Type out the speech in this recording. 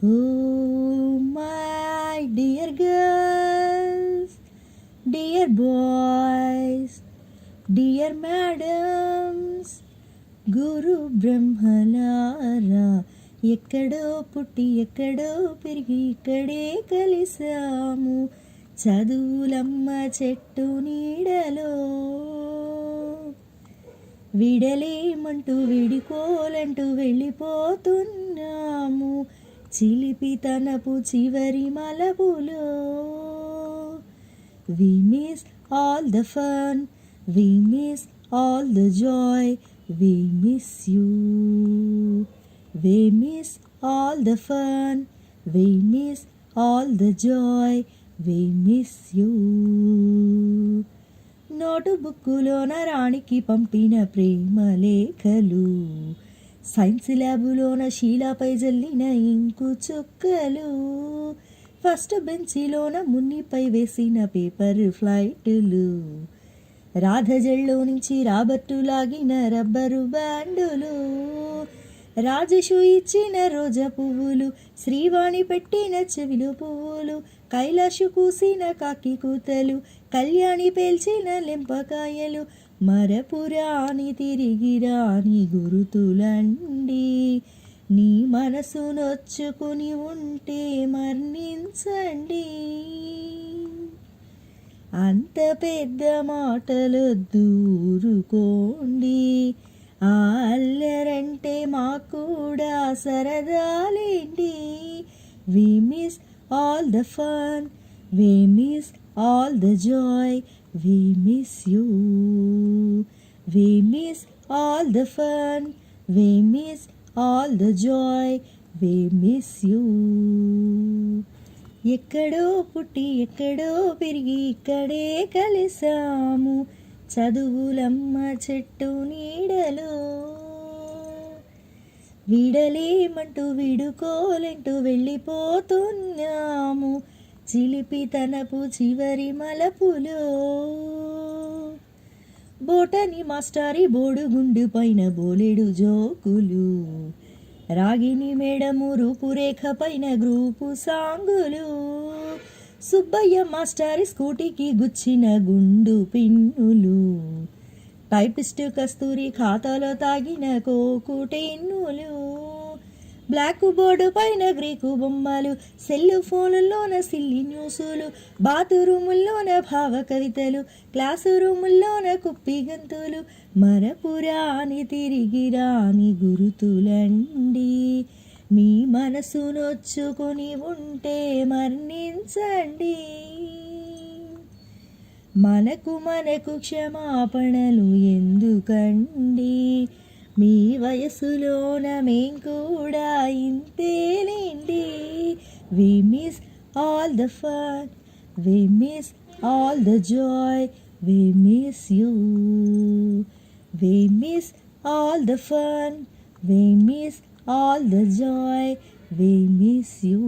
Oh, my dear girls, dear boys, dear madams, గురు బ్రహ్మలారా, ఎక్కడో పుట్టి ఎక్కడో పెరిగి ఇక్కడే కలిసాము చదువులమ్మ చెట్టు నీడలో. విడలేమంటూ విడిపోలంటూ వెళ్ళిపోతున్నాము చిలిపితనపు చివరి మలపులో. We miss all the fun, we miss all the joy, we miss you. We miss all the fun, we miss all the joy, we miss you. Note బుక్కులోన రాణికి పంపిన ప్రేమ లేఖలు, సైన్స్ ల్యాబులోన శీలాపై జల్లిన ఇంకు చుక్కలు, ఫస్ట్ బెంచిలోన మున్నిపై వేసిన పేపర్ ఫ్లైట్లు, రాధజల్లో నుంచి రాబర్టు లాగిన రబ్బరు బ్యాండులు, రాజేషు ఇచ్చిన రోజా పువ్వులు, శ్రీవాణి పెట్టిన చెవిలు పువ్వులు, కైలాషు కూసిన కాకి కూతలు, కళ్యాణి పేల్చిన లెంపకాయలు, మరపురాని తిరిగి రాని గురుతులండి. నీ మనసు నొచ్చుకుని ఉంటే మర్నించండి. అంత పెద్ద మాటలొద్దు, ఊరుకోండి. ఆ అల్లరంటే మాకు కూడా సరదాలేండి. We miss all the fun, we miss all the joy, we miss you. We miss all the fun, we miss all the joy, we miss you. ఎక్కడో పుట్టి ఎక్కడో పెరిగి ఇక్కడే కలిసాము చదువులమ్మ చెట్టు నీడలో. విడలేమంటూ విడుకోలంటూ వెళ్ళిపోతున్నాము చిలిపితనపు చివరి మలపులో. బోటని మాస్టారి బోడుగుండు పైన బోలెడు జోకులు, రాగిని మేడము రూపురేఖ పైన గ్రూపు సాంగులు, సుబ్బయ్య మాస్టారి స్కూటీకి గుచ్చిన గుండు పిన్నులు, టైపిస్టు కస్తూరి ఖాతాలో తాగిన కోకు టెన్నులు, బ్లాక్ బోర్డు పైన గ్రీకు బొమ్మలు, సెల్లు ఫోన్లోన సిల్లి న్యూసులు, బాతురూముల్లోన భావ కవితలు, క్లాసు రూముల్లోన కుప్పి గంతులు, మరపురాని తిరిగి రాని గురుతులండి. మీ మనసు నొచ్చుకొని ఉంటే మర్నించండి. మనకు క్షమాపణలు ఎందుకండి, మీ వయసులోన మేం కూడా ఇంతేలేండి. We miss all the fun, we miss all the joy, we miss you. We miss all the fun, we miss all the joy, we miss you.